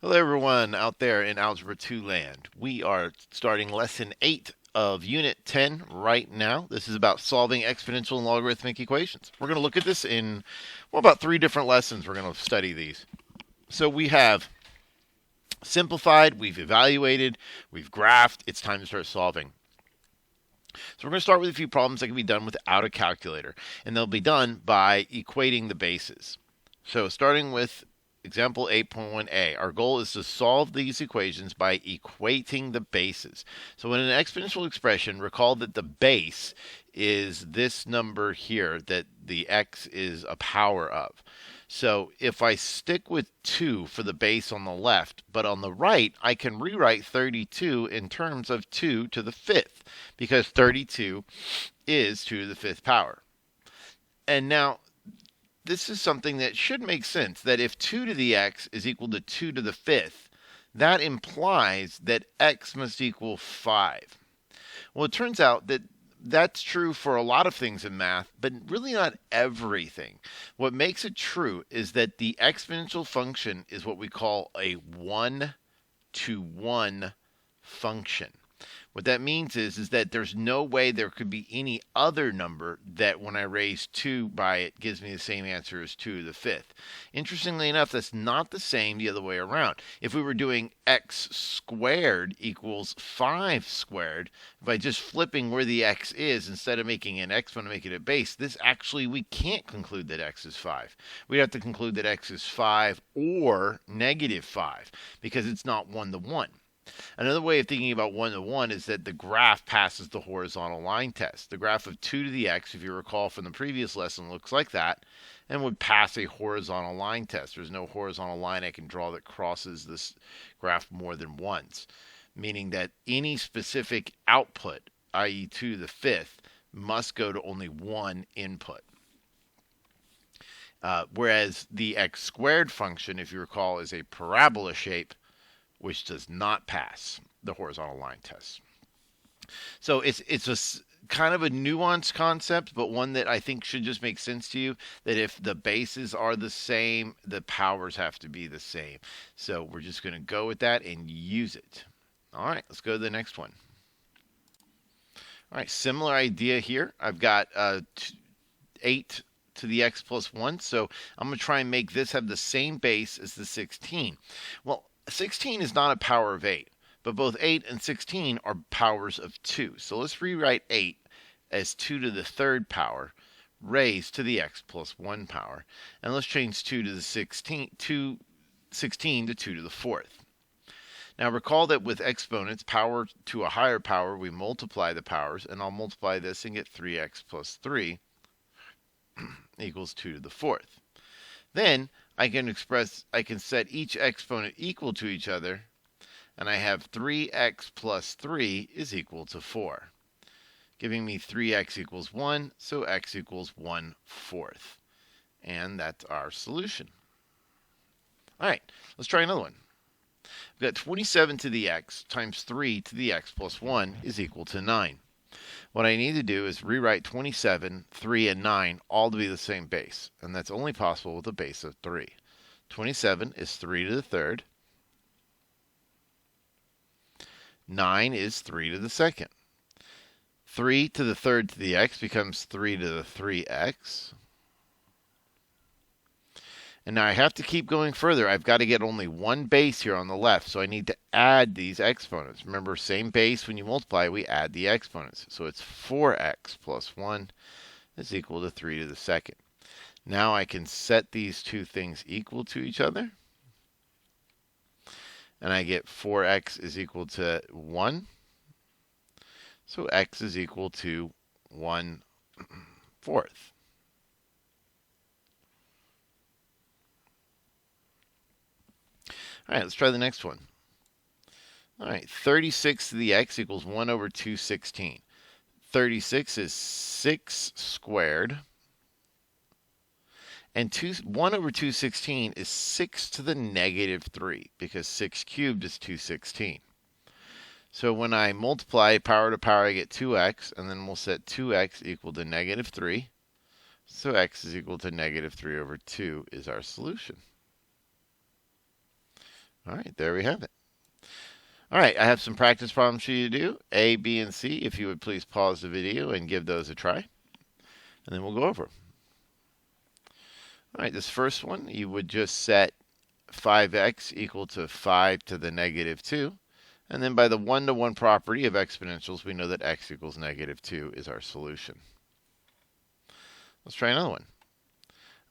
Hello, everyone out there in Algebra 2 land. We are starting Lesson 8 of Unit 10 right now. This is about solving exponential and logarithmic equations. We're going to look at this in, about 3 different lessons. We're going to study these. So we have simplified, we've evaluated, we've graphed. It's time to start solving. So we're going to start with a few problems that can be done without a calculator, and they'll be done by equating the bases. So starting with example 8.1a, our goal is to solve these equations by equating the bases. So in an exponential expression, recall that the base is this number here that the x is a power of. So if I stick with 2 for the base on the left, but on the right, I can rewrite 32 in terms of 2 to the 5th, because 32 is 2 to the 5th power. And now, this is something that should make sense, that if 2 to the x is equal to 2 to the 5th, that implies that x must equal 5. Well, it turns out that that's true for a lot of things in math, but really not everything. What makes it true is that the exponential function is what we call a one-to-one function. What that means is that there's no way there could be any other number that when I raise 2 by it gives me the same answer as 2 to the 5th. Interestingly enough, that's not the same the other way around. If we were doing x squared equals 5 squared, by just flipping where the x is, instead of making an exponent, making it a base, this actually, we can't conclude that x is 5. We'd have to conclude that x is 5 or negative 5, because it's not 1 to 1. Another way of thinking about 1 to 1 is that the graph passes the horizontal line test. The graph of 2 to the x, if you recall from the previous lesson, looks like that and would pass a horizontal line test. There's no horizontal line I can draw that crosses this graph more than once, meaning that any specific output, i.e. 2 to the 5th, must go to only one input. Whereas the x squared function, if you recall, is a parabola shape, which does not pass the horizontal line test. So it's a kind of a nuanced concept, but one that I think should just make sense to you, that if the bases are the same, the powers have to be the same. So we're just going to go with that and use it. All right, let's go to the next one. All right, similar idea here. I've got 8 to the x plus 1, so I'm going to try and make this have the same base as the 16. Well, 16 is not a power of 8, but both 8 and 16 are powers of 2. So let's rewrite 8 as 2 to the 3rd power raised to the x plus 1 power. And let's change 2 to the 16 to 2 to the 4th. Now recall that with exponents, power to a higher power, we multiply the powers, and I'll multiply this and get 3x plus 3 equals 2 to the 4th. Then I can set each exponent equal to each other, and I have 3x plus 3 is equal to 4, giving me 3x equals 1, so x equals 1/4. And that's our solution. All right, let's try another one. We've got 27 to the x times 3 to the x plus 1 is equal to 9. What I need to do is rewrite 27, 3, and 9 all to be the same base. And that's only possible with a base of 3. 27 is 3 to the 3rd. 9 is 3 to the 2nd. 3 to the 3rd to the x becomes 3 to the 3x. And now I have to keep going further. I've got to get only one base here on the left, so I need to add these exponents. Remember, same base, when you multiply, we add the exponents. So it's 4x plus 1 is equal to 3 to the 2nd. Now I can set these two things equal to each other. And I get 4x is equal to 1. So x is equal to 1/4. All right, let's try the next one. All right, 36 to the x equals 1 over 216. 36 is 6 squared. And 1 over 216 is 6 to the negative 3, because 6 cubed is 216. So when I multiply power to power, I get 2x, and then we'll set 2x equal to negative 3. So x is equal to negative 3 over 2 is our solution. All right, there we have it. All right, I have some practice problems for you to do, A, B, and C. If you would please pause the video and give those a try, and then we'll go over them. All right, this first one, you would just set 5x equal to 5 to the negative 2. And then by the one-to-one property of exponentials, we know that x equals negative 2 is our solution. Let's try another one.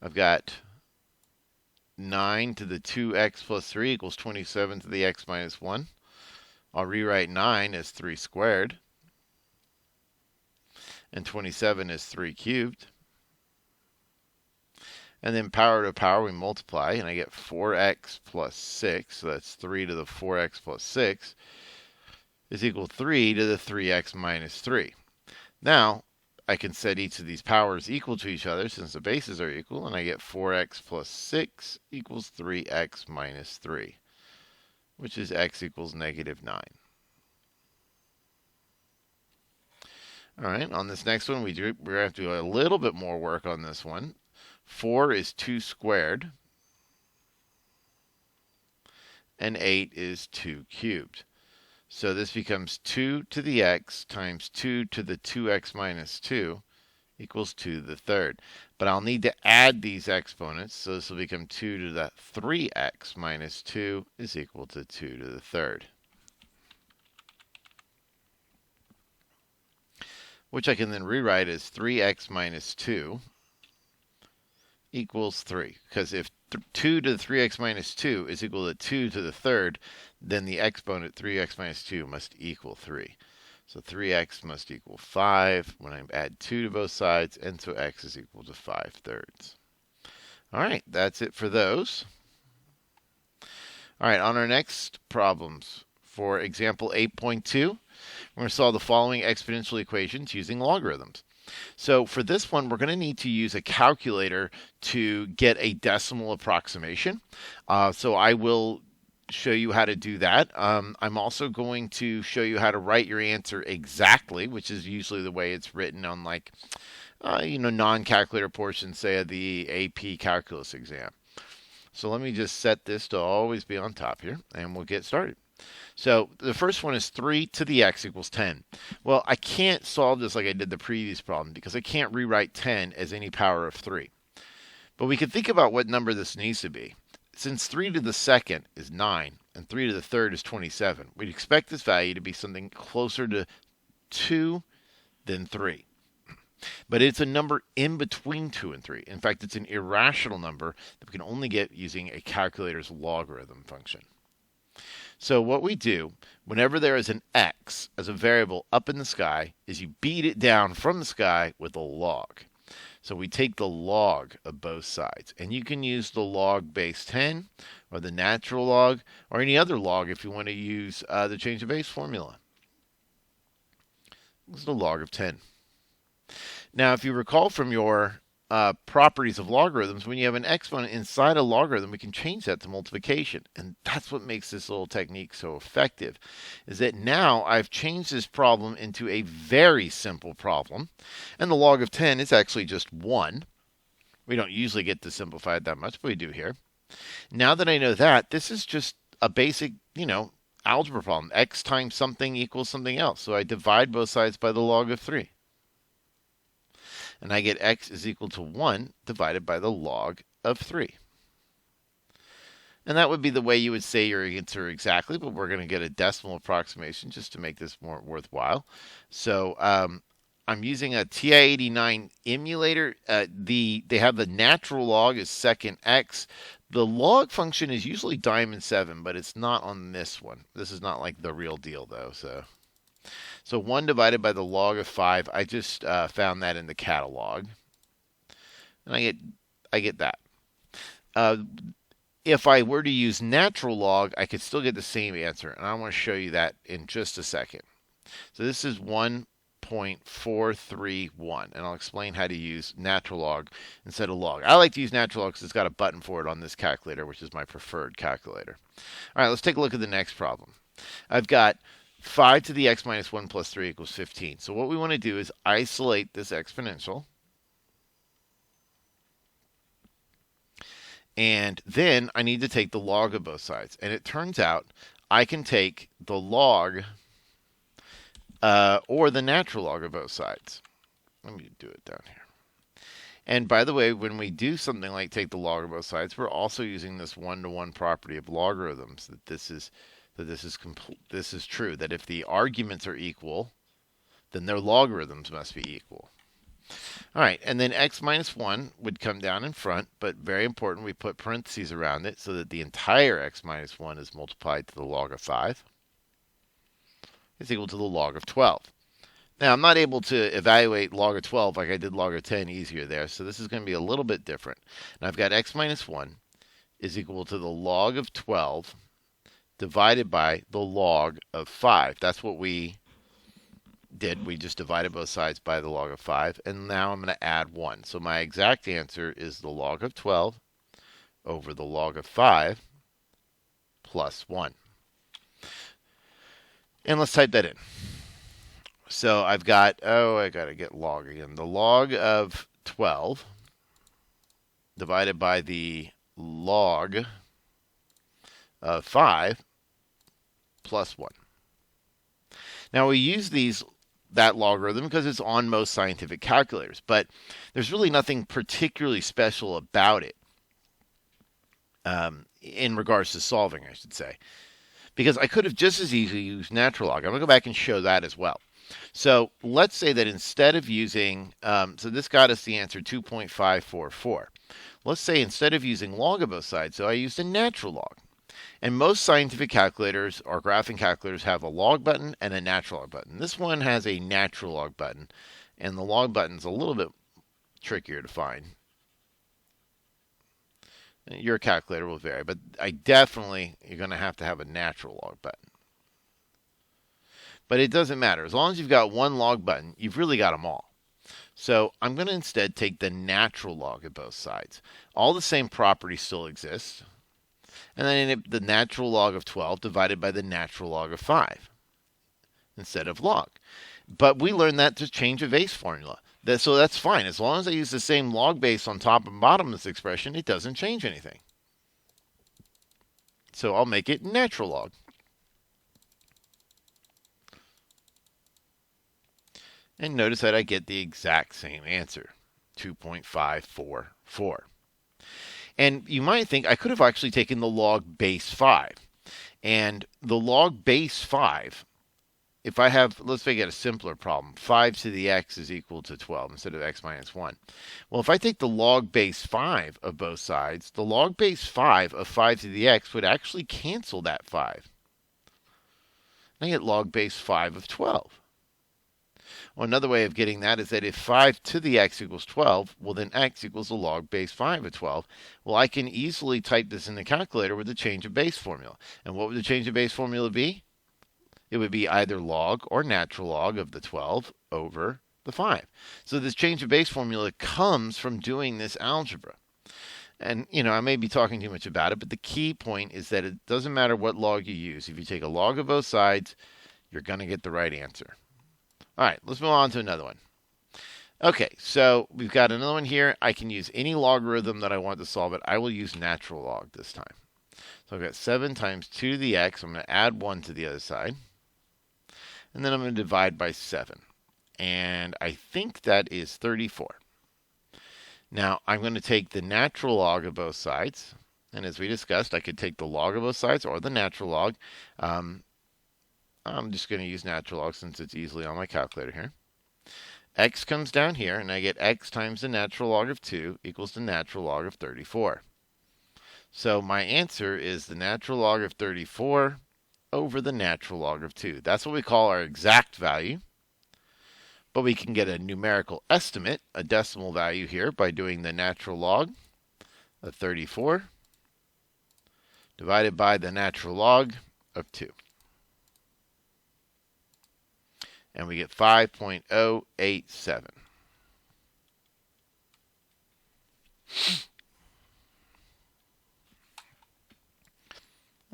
I've got 9 to the 2x plus 3 equals 27 to the x minus 1. I'll rewrite 9 as 3 squared. And 27 is 3 cubed. And then power to power, we multiply, and I get 4x plus 6. So that's 3 to the 4x plus 6 is equal to 3 to the 3x minus 3. Now, I can set each of these powers equal to each other since the bases are equal, and I get 4x plus 6 equals 3x minus 3, which is x equals negative 9. All right, on this next one, we're going to have to do a little bit more work on this one. 4 is 2 squared, and 8 is 2 cubed. So this becomes 2 to the x times 2 to the 2x minus 2 equals 2 to the third. But I'll need to add these exponents, so this will become 2 to the 3x minus 2 is equal to 2 to the third. Which I can then rewrite as 3x minus 2 equals 3. Because if 2 to the 3x minus 2 is equal to 2 to the third, then the exponent 3x minus 2 must equal 3. So 3x must equal 5 when I add 2 to both sides, and so x is equal to 5/3. All right, that's it for those. All right, on our next problems, for example 8.2, we're going to solve the following exponential equations using logarithms. So for this one, we're going to need to use a calculator to get a decimal approximation. So I will show you how to do that. I'm also going to show you how to write your answer exactly, which is usually the way it's written on like, non-calculator portions, say of the AP calculus exam. So let me just set this to always be on top here, and we'll get started. So the first one is 3 to the x equals 10. Well, I can't solve this like I did the previous problem because I can't rewrite 10 as any power of 3. But we can think about what number this needs to be. Since 3 to the second is 9 and 3 to the third is 27, we'd expect this value to be something closer to 2 than 3. But it's a number in between 2 and 3. In fact, it's an irrational number that we can only get using a calculator's logarithm function. So what we do, whenever there is an x as a variable up in the sky, is you beat it down from the sky with a log. So we take the log of both sides. And you can use the log base 10, or the natural log, or any other log if you want to use the change of base formula. This is the log of 10. Now, if you recall from your properties of logarithms, when you have an exponent inside a logarithm, we can change that to multiplication. And that's what makes this little technique so effective, is that now I've changed this problem into a very simple problem. And the log of 10 is actually just 1. We don't usually get to simplify it that much, but we do here. Now that I know that, this is just a basic, algebra problem. X times something equals something else. So I divide both sides by the log of 3. And I get x is equal to 1 divided by the log of 3. And that would be the way you would say your answer exactly, but we're going to get a decimal approximation just to make this more worthwhile. So I'm using a TI-89 emulator. They have the natural log as second x. The log function is usually diamond 7, but it's not on this one. This is not like the real deal, though. So 1 divided by the log of 5, I just found that in the catalog. And I get that. If I were to use natural log, I could still get the same answer. And I want to show you that in just a second. So this is 1.431. And I'll explain how to use natural log instead of log. I like to use natural log because it's got a button for it on this calculator, which is my preferred calculator. All right, let's take a look at the next problem. I've got 5 to the x minus 1 plus 3 equals 15. So what we want to do is isolate this exponential. And then I need to take the log of both sides. And it turns out I can take the log or the natural log of both sides. Let me do it down here. And by the way, when we do something like take the log of both sides, we're also using this one-to-one property of logarithms, that this is true, that if the arguments are equal, then their logarithms must be equal. All right, and then x minus 1 would come down in front, but very important, we put parentheses around it so that the entire x minus 1 is multiplied to the log of 5 is equal to the log of 12. Now, I'm not able to evaluate log of 12 like I did log of 10 easier there, so this is going to be a little bit different. And I've got x minus 1 is equal to the log of 12 divided by the log of 5. That's what we did. We just divided both sides by the log of 5, and now I'm going to add 1. So my exact answer is the log of 12 over the log of 5 plus 1. And let's type that in. So I've got, I got to get log again. The log of 12 divided by the log of 5 plus 1. Now we use that logarithm because it's on most scientific calculators, but there's really nothing particularly special about it in regards to solving, I should say. Because I could have just as easily used natural log. I'm going to go back and show that as well. So let's say that instead of using, so this got us the answer 2.544. Let's say instead of using log of both sides, so I used a natural log. And most scientific calculators or graphing calculators have a log button and a natural log button. This one has a natural log button, and the log button's a little bit trickier to find. Your calculator will vary, but you're going to have a natural log button. But it doesn't matter. As long as you've got one log button, you've really got them all. So I'm going to instead take the natural log of both sides. All the same properties still exist. And then the natural log of 12 divided by the natural log of 5 instead of log. But we learned that to change a base formula. So that's fine. As long as I use the same log base on top and bottom of this expression, it doesn't change anything. So I'll make it natural log. And notice that I get the exact same answer, 2.544. And you might think I could have actually taken the log base 5. And the log base 5, if I have, let's make it a simpler problem, 5 to the x is equal to 12 instead of x minus 1. Well, if I take the log base 5 of both sides, the log base 5 of 5 to the x would actually cancel that 5. And I get log base 5 of 12. Well, another way of getting that is that if 5 to the x equals 12, well, then x equals the log base 5 of 12. Well, I can easily type this in the calculator with the change of base formula. And what would the change of base formula be? It would be either log or natural log of the 12 over the 5. So this change of base formula comes from doing this algebra. And, I may be talking too much about it, but the key point is that it doesn't matter what log you use. If you take a log of both sides, you're going to get the right answer. All right, let's move on to another one. Okay, so we've got another one here. I can use any logarithm that I want to solve it. I will use natural log this time. So I've got 7 times 2 to the x. I'm going to add 1 to the other side. And then I'm going to divide by 7. And I think that is 34. Now, I'm going to take the natural log of both sides. And as we discussed, I could take the log of both sides or the natural log. I'm just going to use natural log since it's easily on my calculator here. X comes down here, and I get x times the natural log of 2 equals the natural log of 34. So my answer is the natural log of 34 over the natural log of 2. That's what we call our exact value. But we can get a numerical estimate, a decimal value here, by doing the natural log of 34 divided by the natural log of 2. And we get 5.087.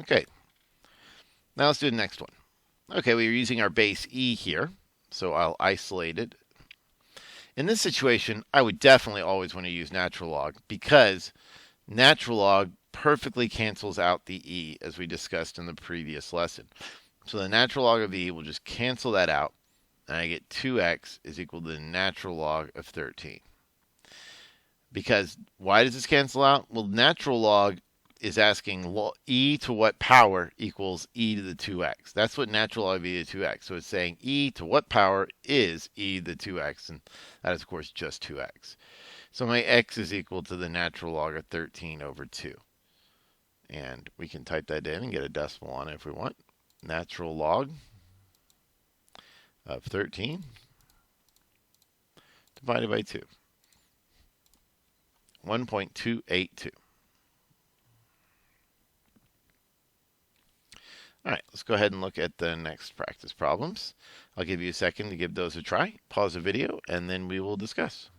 Okay, now let's do the next one. Okay, we're using our base e here, so I'll isolate it. In this situation, I would definitely always want to use natural log because Natural log perfectly cancels out the e, as we discussed in the previous lesson. So the natural log of e will just cancel that out, and I get 2x is equal to the natural log of 13. Because why does this cancel out? Well, natural log is asking e to what power equals e to the 2x. That's what natural log of e to 2x. So it's saying e to what power is e to the 2x, and that is, of course, just 2x. So my x is equal to the natural log of 13 over 2. And we can type that in and get a decimal on it if we want. Natural log of 13 divided by 2. 1.282. All right, let's go ahead and look at the next practice problems. I'll give you a second to give those a try. Pause the video, and then we will discuss.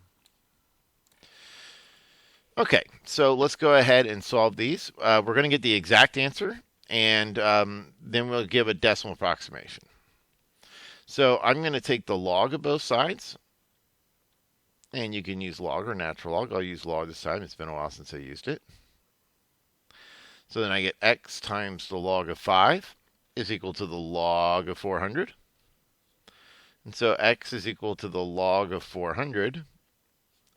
Okay, so let's go ahead and solve these. We're going to get the exact answer, and then we'll give a decimal approximation. So I'm going to take the log of both sides, and you can use log or natural log. I'll use log this time. It's been a while since I used it. So then I get x times the log of 5 is equal to the log of 400. And so x is equal to the log of 400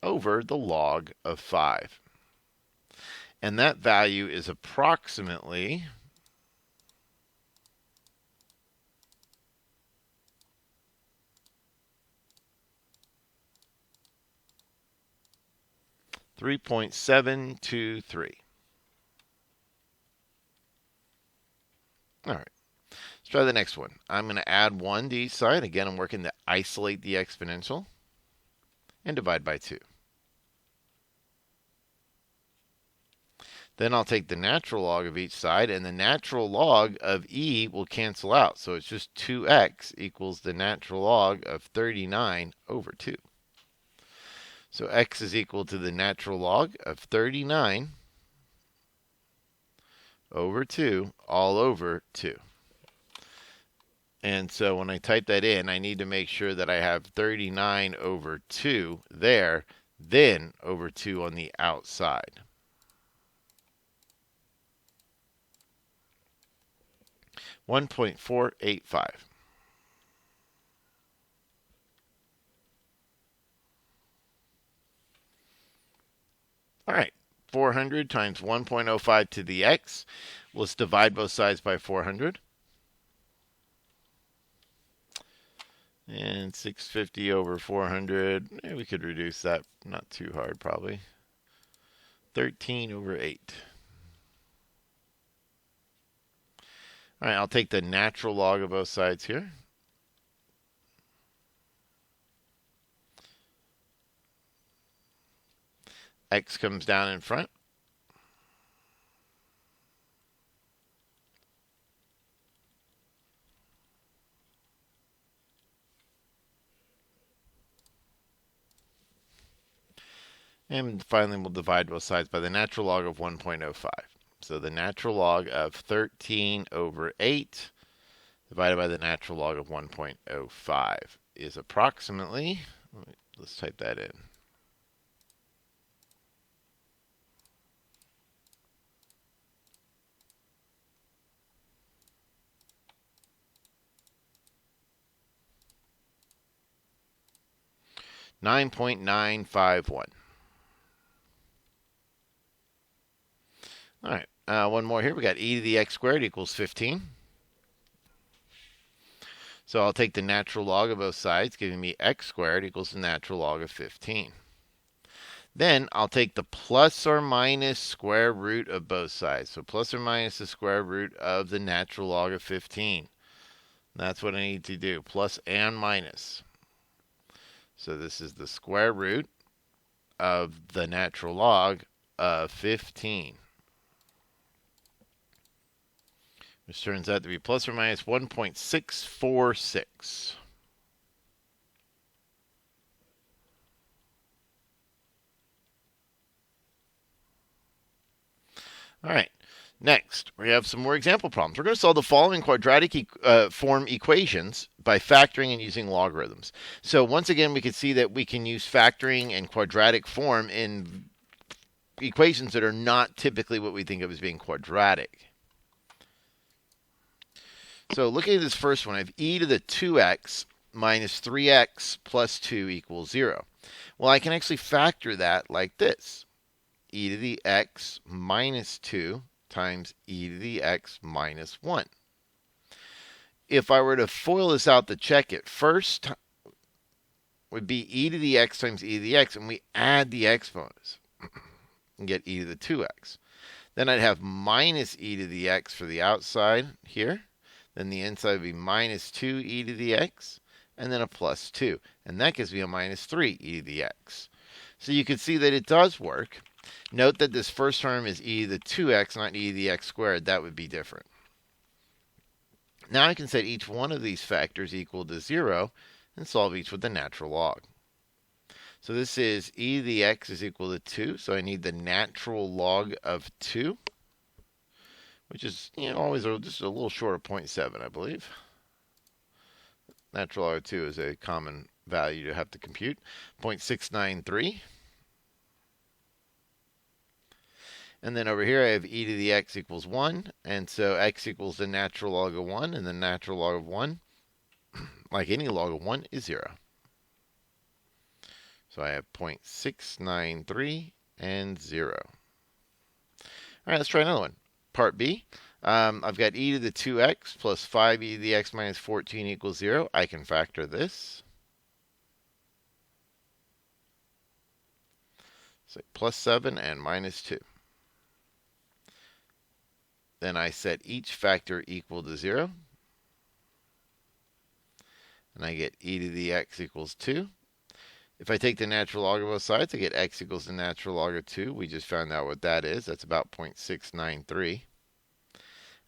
over the log of 5. And that value is approximately 3.723. All right, let's try the next one. I'm going to add 1 to each side. Again, I'm working to isolate the exponential and divide by 2. Then I'll take the natural log of each side, and the natural log of e will cancel out. So it's just 2x equals the natural log of 39 over 2. So x is equal to the natural log of 39 over 2 all over 2. And so when I type that in, I need to make sure that I have 39 over 2 there, then over 2 on the outside. $1.485. All right, 400 times 1.05 to the x. Let's divide both sides by 400. And 650 over 400, we could reduce that, not too hard probably. 13 over 8. All right, I'll take the natural log of both sides here. X comes down in front. And finally, we'll divide both sides by the natural log of 1.05. So the natural log of 13 over 8 divided by the natural log of 1.05 is approximately, let's type that in. $9.951. All right, one more here. We got e to the x squared equals 15. So I'll take the natural log of both sides, giving me x squared equals the natural log of 15. Then I'll take the plus or minus square root of both sides. So plus or minus the square root of the natural log of 15. That's what I need to do, plus and minus. So this is the square root of the natural log of 15. Which turns out to be plus or minus 1.646. All right, next we have some more example problems. We're going to solve the following quadratic form equations by factoring and using logarithms. So once again, we can see that we can use factoring and quadratic form in equations that are not typically what we think of as being quadratic. So looking at this first one, I have e to the 2x minus 3x plus 2 equals 0. Well, I can actually factor that like this. E to the x minus 2 times e to the x minus 1. If I were to FOIL this out to check it, first would be e to the x times e to the x, and we add the exponents and get e to the 2x. Then I'd have minus e to the x for the outside here. Then the inside would be minus 2 e to the x, and then a plus 2. And that gives me a minus 3 e to the x. So you can see that it does work. Note that this first term is e to the 2x, not e to the x squared. That would be different. Now I can set each one of these factors equal to 0 and solve each with the natural log. So this is e to the x is equal to 2, so I need the natural log of 2, which is always just a little short of 0.7, I believe. Natural log of 2 is a common value to have to compute. 0.693. And then over here I have e to the x equals 1, and so x equals the natural log of 1, and the natural log of 1, like any log of 1, is 0. So I have 0.693 and 0. All right, let's try another one. Part B. I've got e to the 2x plus 5e to the x minus 14 equals 0. I can factor this. So plus 7 and minus 2. Then I set each factor equal to 0. And I get e to the x equals 2. If I take the natural log of both sides, I get x equals the natural log of 2. We just found out what that is. That's about 0.693.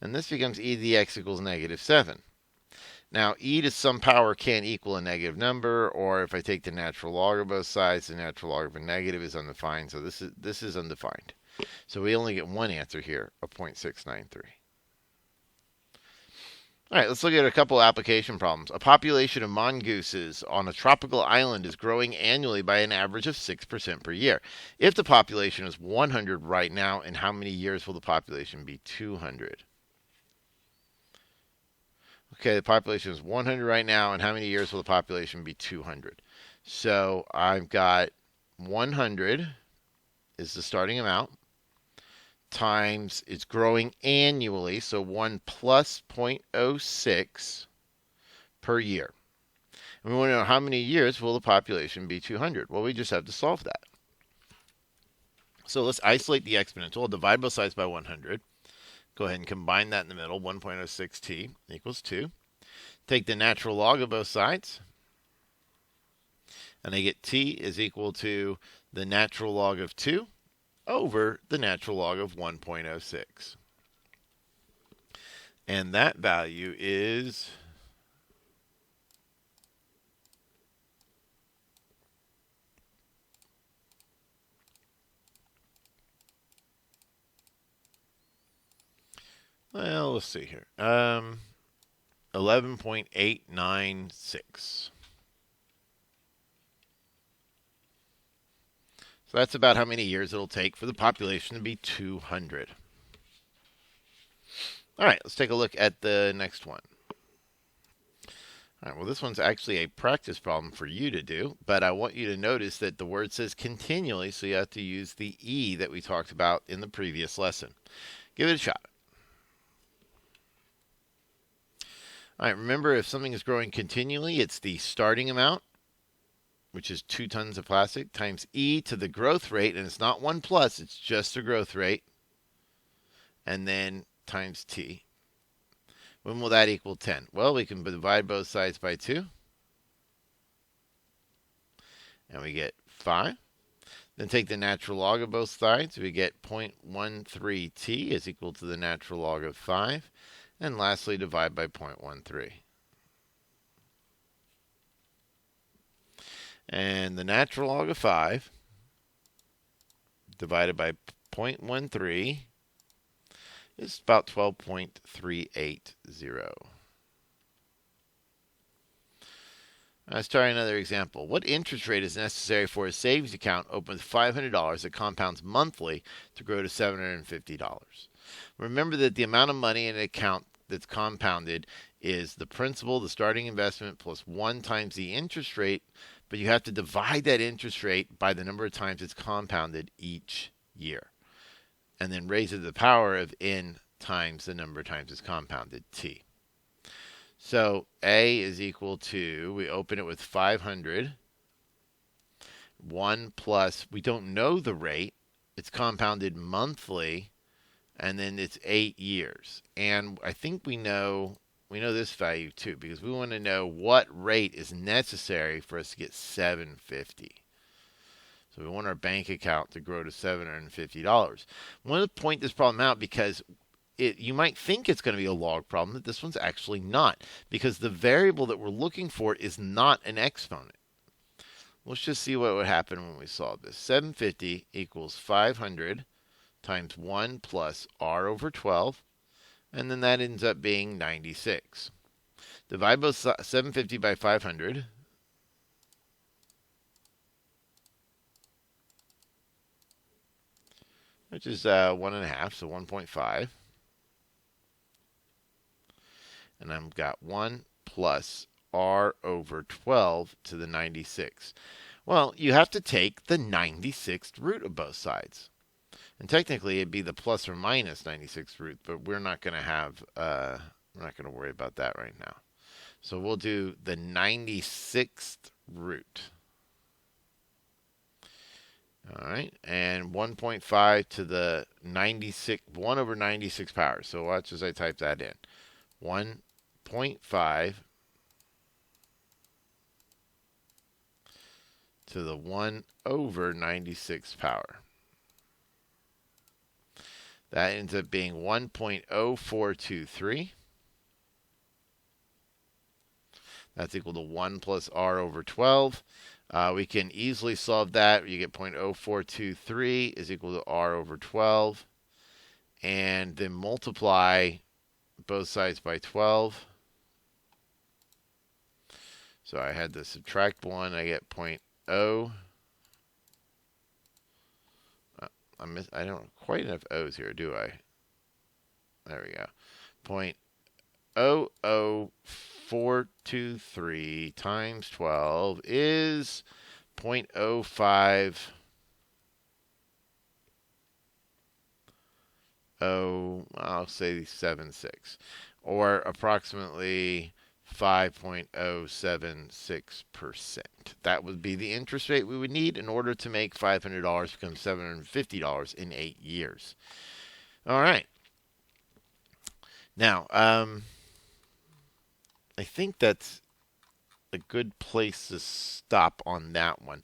And this becomes e to the x equals negative 7. Now, e to some power can't equal a negative number, or if I take the natural log of both sides, the natural log of a negative is undefined. So this is undefined. So we only get one answer here of 0.693. All right, let's look at a couple application problems. A population of mongooses on a tropical island is growing annually by an average of 6% per year. If the population is 100 right now, in how many years will the population be 200? Okay, the population is 100 right now, and how many years will the population be 200? So I've got 100 is the starting amount, times it's growing annually, so 1 plus 0.06 per year. And we want to know how many years will the population be 200? Well, we just have to solve that. So let's isolate the exponential. I'll divide both sides by 100. Go ahead and combine that in the middle. 1.06t equals 2. Take the natural log of both sides. And I get t is equal to the natural log of 2 over the natural log of 1.06. And that value is well, let's see here. 11.896. So that's about how many years it'll take for the population to be 200. All right, let's take a look at the next one. All right, well, this one's actually a practice problem for you to do, but I want you to notice that the word says continually, so you have to use the E that we talked about in the previous lesson. Give it a shot. All right, remember, if something is growing continually, it's the starting amount, which is 2 tons of plastic, times e to the growth rate, and it's not 1 plus, it's just the growth rate, and then times t. When will that equal 10? Well, we can divide both sides by 2, and we get 5. Then take the natural log of both sides, we get 0.13t is equal to the natural log of 5, and lastly, divide by 0.13. And the natural log of 5 divided by 0.13 is about 12.380. Let's try another example. What interest rate is necessary for a savings account open with $500 that compounds monthly to grow to $750? Remember that the amount of money in an account that's compounded is the principal, the starting investment, plus 1 times the interest rate, but you have to divide that interest rate by the number of times it's compounded each year, and then raise it to the power of n times the number of times it's compounded, t. So A is equal to, we open it with 500, 1 plus, we don't know the rate, it's compounded monthly, and then it's 8 years. And I think we know this value too, because we want to know what rate is necessary for us to get $750. So we want our bank account to grow to $750. I want to point this problem out because you might think it's going to be a log problem, but this one's actually not, because the variable that we're looking for is not an exponent. Let's just see what would happen when we solve this. 750 equals 500 times 1 plus r over 12, and then that ends up being 96. Divide both 750 by 500. Which is 1.5, so 1.5. And I've got 1 plus r over 12 to the 96. Well, you have to take the 96th root of both sides. And technically, it'd be the plus or minus 96th root, but we're not going to have, we're not going to worry about that right now. So we'll do the 96th root. All right, and 1.5 to the 96, 1 over 96 power. So watch as I type that in. 1.5 to the 1 over 96 power. That ends up being 1.0423. That's equal to 1 plus r over 12. We can easily solve that. You get 0.0423 is equal to r over 12. And then multiply both sides by 12. So I had to subtract 1. I get 0.0. I don't have quite enough O's here, do I? There we go. 0.00423 times 12 is 0.05. I'll say 76, or approximately 5.076%. That would be the interest rate we would need in order to make $500 become $750 in 8 years. All right. Now, I think that's a good place to stop on that one.